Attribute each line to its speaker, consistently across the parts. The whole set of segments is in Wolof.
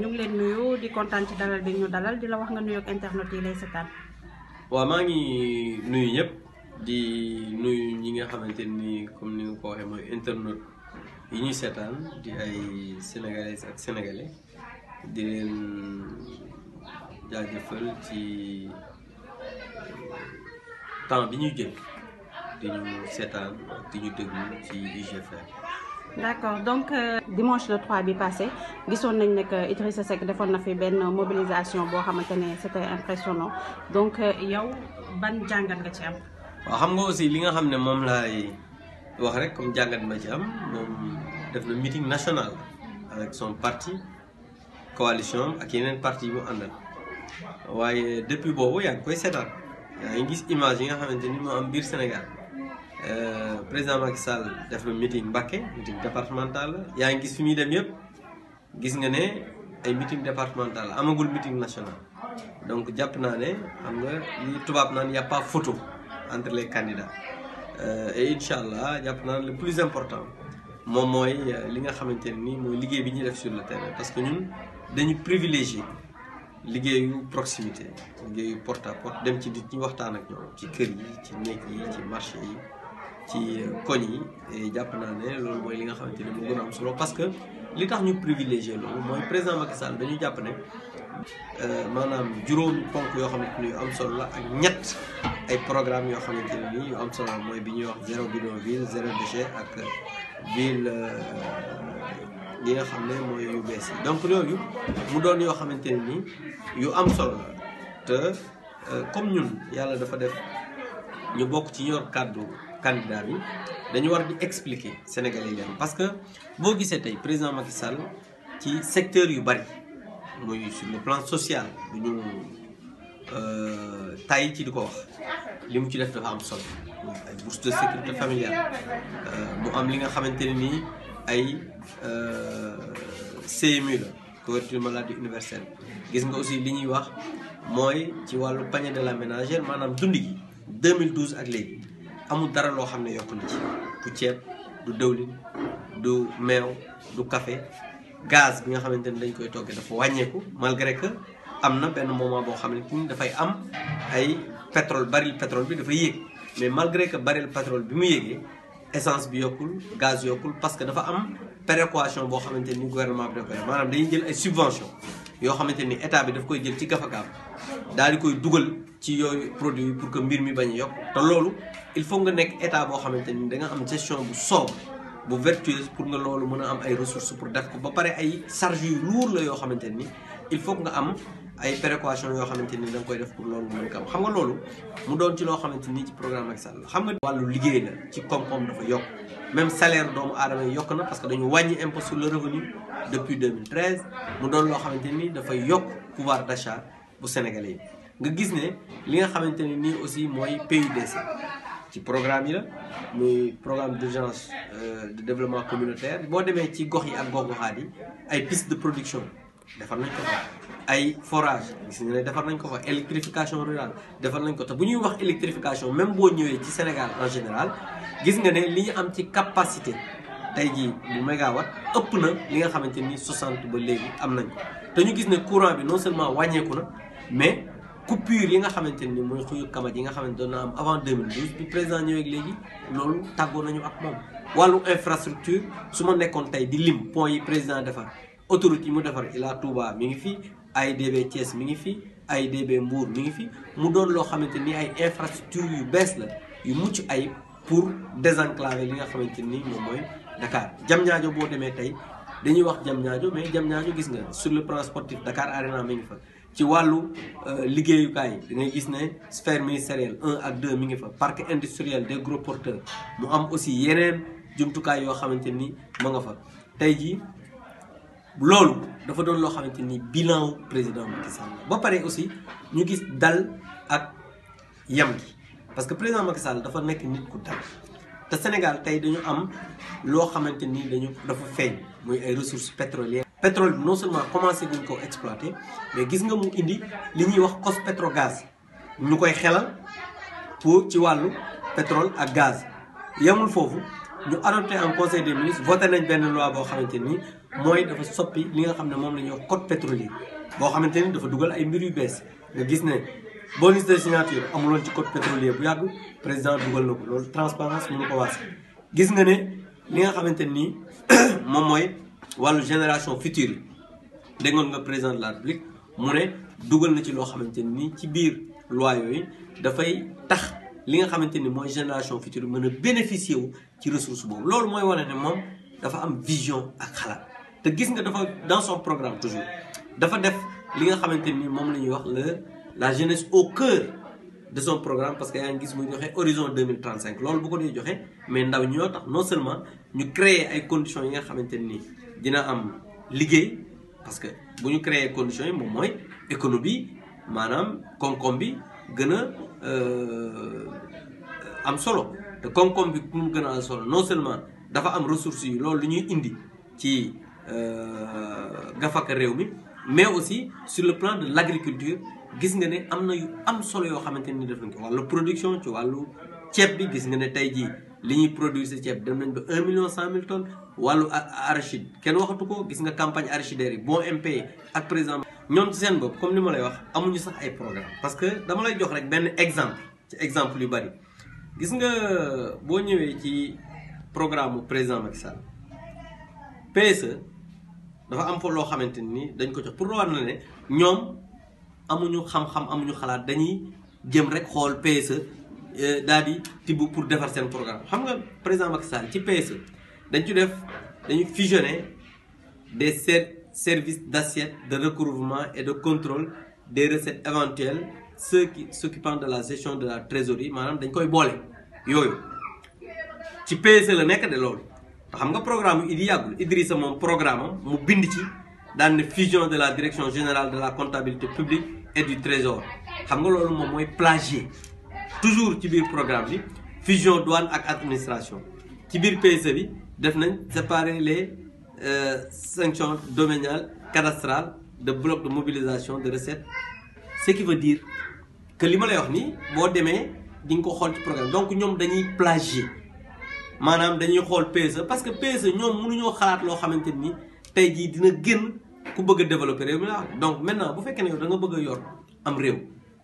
Speaker 1: ñu ngi leen nuyu di kontaan ci dalal bi ñu dalal di la wax nga nuyu ak internet yi lay seetaan.
Speaker 2: waaw maa ngi nuyu ñëpp di nuyu ñi nga xamante ni comme ni nga ko waxee mooy internet yi ñuy seetaan di ay sénégalaises ak sénégalais di leen jaajëfal ci temps bi ñuy jël di ñu seetaan ak di ñu déglu ci IGFM.
Speaker 1: d'accord donc dimanche le 3 bi passé gisoon nañ ne que Idrissa Seck defoon na fi benn mobilisation boo xamante ne c'était impressionnant donc yow ban jàngat nga ci am.
Speaker 2: waaw xam nga aussi li nga xam ne moom laay wax rek comme jàngat ma ci am moom def na meeting national avec son parti coalition ak yeneen parti yi mu àndal waaye depuis boobu yaa ngi koy seetaan yaa ngi gis image yi nga xamante ni moo am biir Sénégal. Président Macky Sall def na meeting Mbacké meeting départemental yaa ngi gis fi muy dem yëpp gis nga ne ay meeting départemental amagul meeting national donc jàpp naa ne xam nga li tubaab naan y a pas photo entre les candidats et incha allah jàpp naa ne le plus important moom mooy li nga xamante ne nii mooy liggéey bi ñuy def sur le terrain parce que ñun dañu privilégié liggéeyu proximité liggéeyu porte à porte dem ci nit ñi waxtaan ak ñoom ci kër yi ci néeg yi ci marché yi ci koñ yi et jàpp naa ne loolu mooy li nga xamante ne mu gën a am solo parce que li tax ñu privilégié loolu mooy président Macky Sall dañu jàpp ne maanaam juróomi ponk yoo xamante ni yu am solo la ak ñett ay programme yoo xamante ne nii yu am solo la mooy bi ñuy wax zéro bidonville zéro déchet ak ville yi nga xam ne mooy yu bees yi donc yooyu mu doon yoo xamante ne nii yu am solo la te comme ñun yàlla dafa def ñu bokk ci ñor kàddu candidat bi dañu war di expliquer Sénégalais yi parce que boo gisee tey président Macky Sall ci secteur yu bari muy sur le plan social du ñu tay ci di ko wax li mu ci def dafa am solo ay bourse de sécurité familiale mu am li nga xamante ne nii ay CMU la couverture maladie universelle gis nga aussi li ñuy wax mooy ci wàllu panier de la ménagère maanaam dund gi 2012 ak léegi amul dara loo xam ne yokk na ci du ceeb du dëwlin du meew du café gaz bi nga xamante ne dañ koy toggee dafa wàññeeku malgré que am na benn moment boo xam ne dafay am ay pétrole baril pétrole bi dafay yéeg mais malgré que baril pétrole bi mu yéegee essence bi yokkul gaz yokkul parce que dafa am péréquation boo xamante ni gouvernement bi da koy def maanaam dañuy jël ay subvention yoo xamante ni état bi daf koy jël ci gafakaam daal di koy dugal ci yooyu produit yi pour que mbir mi bañ a yokk te loolu il faut nga nekk état boo xamante ni da nga am gestion bu sobre bu vertueuse pour nga loolu mën a am ay ressources pour def ko ba pare ay charges yu lourd la yoo xamante ni il faut nga am ay péréquation yoo xamante ni da nga koy def pour loolu mën ko am xam nga loolu mu doon ci loo xamante ni ci programme Macky Sall xam nga wàllu liggéey la ci koom-koom dafa yokk même salaire doomu aadama yi yokk na parce que dañu wàññi impôt sur le revenu depuis 2013 mu doon loo xamante ni dafay yokk pouvoir d'achat bu sénégalais yi nga gis ne li nga xamante ne nii aussi mooy PUDC ci programme yi la muy programme d'urgence de développement communautaire boo demee ci gox yi ak gox-goxaat yi ay piste de production defar nañ ko fa ay forage gis nga ne defar nañ ko fa électrification rurale defar nañ ko te bu ñuy wax électrification même boo ñëwee ci Sénégal en général gis nga ne li ñu am ci capacité tey jii bu mégawatt ëpp na li nga xamante ni 60 ba léegi am nañ ko te ñu gis ne courant bi non seulement wàññeeku na mais coupure yi nga xamante ni mooy xuyu kamat yi nga xamante doon na am avant 2012 bi président ñëwee ak léegi loolu tàggoo nañu ak moom wàllu infrastructure su ma nekkoon tey di lim point yi président defar autoroute yi mu defar Ila Touba mi ngi fi AIBD Thiès mi ngi fi AIBD Mbour mi ngi fi mu doon loo xamante ni ay infrastructure yu bees la yu mucc ayib pour désenclaver li nga xamante ni moom mooy Dakar Diamniadio boo demee tey dañuy wax Diamniadio mais Diamniadio gis nga sur le plan sportif Dakar Arena mi ngi fa ci wàllu liggéeyukaay da ngay gis ne sphère ministérielle 1 ak 2 mi ngi fa parc industriel des gros porteurs mu am aussi yeneen jumtukaay yoo xamante ni ma nga fa tey jii loolu dafa doon loo xamante ni bilan président Macky Sall ba pare aussi ñu gis dal ak yam gi parce que président Macky Sall dafa nekk nit ku dal te Sénégal tey dañu am loo xamante ni dafa feeñ muy ay ressources pétrolières. pétrole bi non seulement commencé guñ ko exploiter mais gis nga mu indi li ñuy wax cos pétrogaz ñu koy xelal pour ci wàllu pétrole ak gaz yemul foofu ñu adopté en conseil des ministres voté nañ benn loi boo xamante ni mooy dafa soppi li nga xam ne moom la ñuy wax code pétrolier boo xamante ni dafa dugal ay mbir yu bees nga gis ne bonus de signature amuloon ci code pétrolier bu yàgg président dugal na ko loolu transparence mënu ko waase gis nga ne li nga xamante nii moom mooy wàllu génération future yi déggoon nga président de la République mu ne dugal na ci loo xamante ni ci biir loi yooyu dafay tax li nga xamante ni mooy génération future mën a bénéficier wu ci ressource boobu loolu mooy wane ne moom dafa am vision ak xalaat te gis nga dafa dans son programme toujours dafa def li nga xamante ni moom la ñuy wax la jeunesse au cœur de son programme parce que yaa ngi gis muy joxe horizon 2035 loolu bu ko dee joxe mais ndaw ñoo tax non seulement ñu créer ay conditions yi nga xamante ni dina am liggéey parce que bu ñu créer conditions yi moom mooy économie maanaam koom-koom bi gën a am solo te koom-koom bi pour mu gën a am solo non seulement dafa am ressources yi loolu lu ñuy indi ci gafaka réew mi mais aussi sur le plan de l'agriculture gis nga ne am na yu am solo yoo xamante ni def nañ ko wàllu production ci wàllu ceeb bi gis nga ne tey jii li ñuy produire si ceeb dem nañ ba 1,1 million tonnes wàllu arachide kenn waxatu ko gis nga campagne arachidaire yi bon MP ak président ñoom ci seen bopp comme ni ma lay wax amuñu sax ay programme parce que dama lay jox rek benn exemple ci exemple yu bari gis nga boo ñëwee ci programme mu président Macky Sall PSE dafa am fa loo xamante ni dañ ko jox pour war na ne ñoom amuñu xam-xam amuñu xalaat dañuy jëm rek xool PSE daal di tibb pour defar seen programme xam nga président Macky Sall ci PSE dañu fusionner des services d'assiette de recouvrement et de contrôle des recettes éventuelles ceux qui s'occupant de la gestion de la trésorerie maanaam dañ koy boole yooyu ci PSE la nekk de loolu te xam nga programme yu yàggul Idrissa moom programme am mu bind ci daan ne fusion de la direction générale de la comptabilité publique et du trésor xam nga loolu moom mooy plagier toujours ci biir programme bi fusion douane ak administration ci biir PSE bi def nañ séparer les sanctions domaniales cadastrales de blocs de mobilisation de recettes ce qui veut dire que li ma lay wax nii boo demee di nga ko xool ci programme donc ñoom dañuy plagier maanaam dañuy xool PSE parce que PSE ñoom mënuñoo xalaat loo xamante ni tey jii dina gën ku bëgg a développer réew mi la donc maintenant bu fekkee ne yow da nga bëgg a yor am réew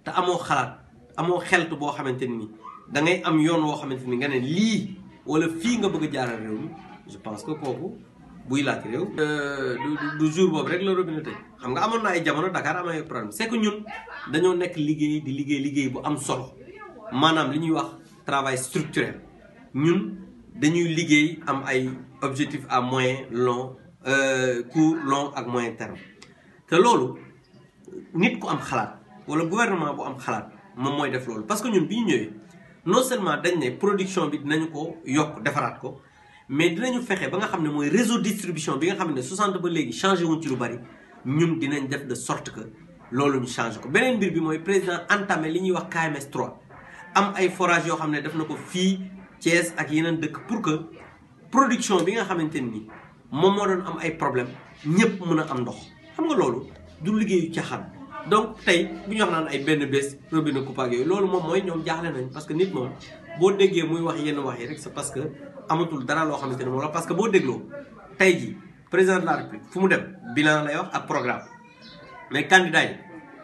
Speaker 2: te amoo xalaat amoo xeltu boo xamante ni da ngay am yoon woo xamante ni nga ne lii wala fii nga bëgg a jaaral réew mi je pense que kooku buy laaj réew. du jour boobu rek la robinet tëj xam nga amoon na ay jamono Dakar am ay problème c'est que ñun dañoo nekk liggéey bu am solo maanaam li ñuy wax travail structurel ñun dañuy liggéey am ay objectifs à moyen long court long ak moyen terme te loolu nit ku am xalaat wala gouvernement bu am xalaat moom mooy def loolu parce que ñun bi ñu ñëwee non seulement dañ ne production bi dinañu ko yokk defaraat ko mais dinañu fexe ba nga xam ne mooy réseau distribution bi nga xam ne 60 ba léegi changé wuñ ci lu bari ñun dinañ def de sorte que loolu ñu changé ko beneen mbir bi mooy président entamé li ñuy wax KMS 3 am ay forage yoo xam ne def na ko fii Thiès ak yeneen dëkk pour que production bi nga xamante ni moom moo doon am ay problème ñëpp mën a am ndox xam nga loolu du liggéeyu caaxaan donc tey bu ñu wax naan ay benn bés robinet coupé ak yooyu loolu moom mooy ñoom jaaxle nañ parce que nit moom boo déggee muy wax yenn wax yi rek c'est parce que amatul dara loo xamante ne moom la parce que boo dégloo tey jii président de la République fu mu dem bilan lay wax ak programme mais candidat yi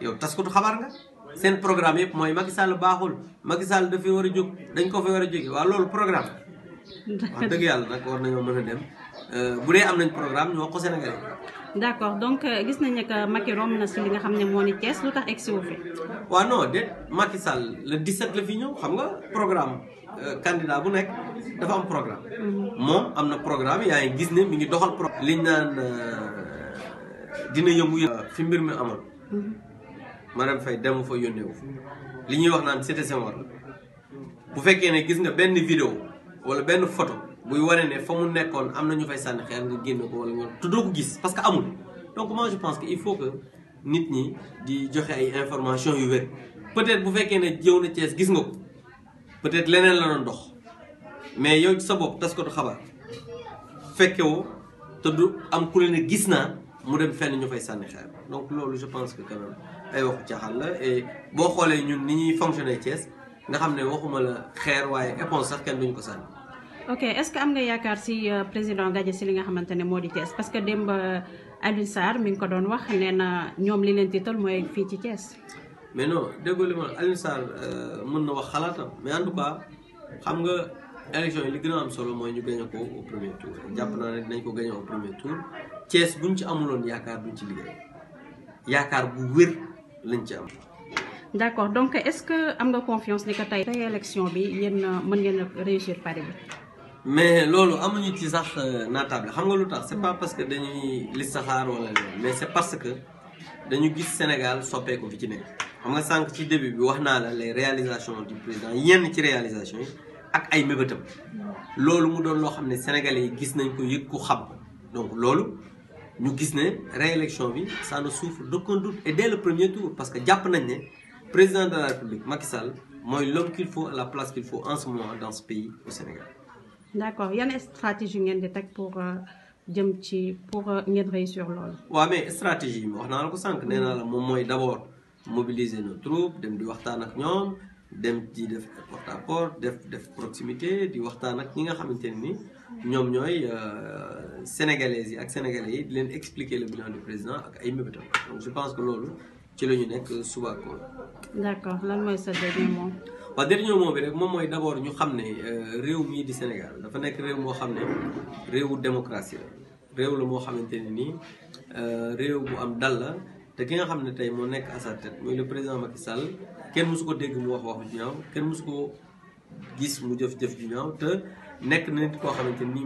Speaker 2: yow taskatu xabaar nga seen programme yëpp mooy Macky Sall baaxul Macky Sall dafay war a jóg dañ ko fa war a jóge waaw loolu programme wax dëgg yàlla nag war nañoo mën a dem bu dee am nañ programme ñu wax ko Sénégalais.
Speaker 1: d'accord donc gis nañ ne que Macky romb na si li nga xam ne moo ni Thiès lu tax egsi wu fi.
Speaker 2: waaw non déet Macky Sall le 17 la fi ñëw xam nga programme candidat bu nekk dafa am programme. moom am na programme yaa ngi gis ne mi ngi doxal programme. liñ naan dina yëngu fi mbir mi amoon. Marème Faye dem fa yónnee wu li ñuy wax naan c'était Senghor la bu fekkee ne gis nga benn vidéo wala benn photo buy wane ne fa mu nekkoon am na ñu fay sànni xeer nga génne ko wala nga tuddoo ko gis parce que amul donc moi je pense que il faut que nit ñi di joxe ay information yu wér peut-être bu fekkee ne jëw na Thiès gis nga ko peut-être leneen la doon dox mais yow ci sa bopp tas ko du xabaar fekkewoo te du am ku leen ne gis naa mu dem fenn ñu fay sànni xeer donc loolu je pense que quand même ay waxu caaxaan la et boo xoolee ñun ni ñuy fonctionner Thiès nga xam ne waxuma la xeer waaye éponge sax kenn duñu ko sànni
Speaker 1: ok est-ce que am nga yaakaar si président Gadji si li nga xamante ne moo di Thiès parce que démb Alioune Sarr mi ngi ko doon wax nee na ñoom li leen tiital mooy fii ci Thiès.
Speaker 2: mais non déggoo li ma Alioune Sarr mën na wax xalaatam mais en tout cas xam nga élection yi li gën a am solo mooy ñu gagné ko au premier tour jàpp naa ne dinañ ko gagné au premier tour Thiès buñ ci amuloon yaakaar duñ ci liggéey yaakaar bu wér lañ ci am.
Speaker 1: d'accord donc est-ce que am nga confiance ni que tey élection bi yéen mën ngeen réussir pari bi.
Speaker 2: mais loolu amuñu ci sax naatable xam nga lu tax c'est pas parce que dañuy listaxaar wala loolu mais c'est parce que dañu gis Sénégal soppeeku fi ci nekk xam nga sànq ci début bi wax naa la les réalisations du président yenn ci réalisation yi ak ay mébétam loolu mu doon loo xam ne sénégalais yi gis nañ ko yëg ko xam donc loolu ñu gis ne réélection bi ça ne souffre d'aucun doute et dès le premier tour parce que jàpp nañ ne président de la République Macky Sall mooy l'homme qu'il faut à la place qu'il faut en ce moment dans ce pays au Sénégal.
Speaker 1: d'accord yan stratégie ngeen di teg pour jëm ci pour ngeen réussir loolu.
Speaker 2: waaw mais stratégie yi wax naa la ko sànq nee naa la moom mooy d'abord mobiliser nos troupes dem di waxtaan ak ñoom dem di def porte à porte def proximité di waxtaan ak ñi nga xamante ne ni ñoom ñooy sénégalaises yi ak sénégalais yi di leen expliquer le bilan du président ak ay mébétam donc je pense que loolu ci la ñu nekk suba ko.
Speaker 1: d'accord lan mooy sa dernier mot.
Speaker 2: waaw dernier mot bi rek moom mooy d'abord ñu xam ne réew mii di Sénégal dafa nekk réew moo xam ne réewu démocratie la réew la moo xamante ne nii réew bu am dal la te ki nga xam ne tey moo nekk à sa tête mooy le président Macky Sall kenn mësu ko dégg mu wax waxu ju ñaaw kenn mësu ko gis mu jëf-jëf ju ñaaw te nekk na nit koo xamante ni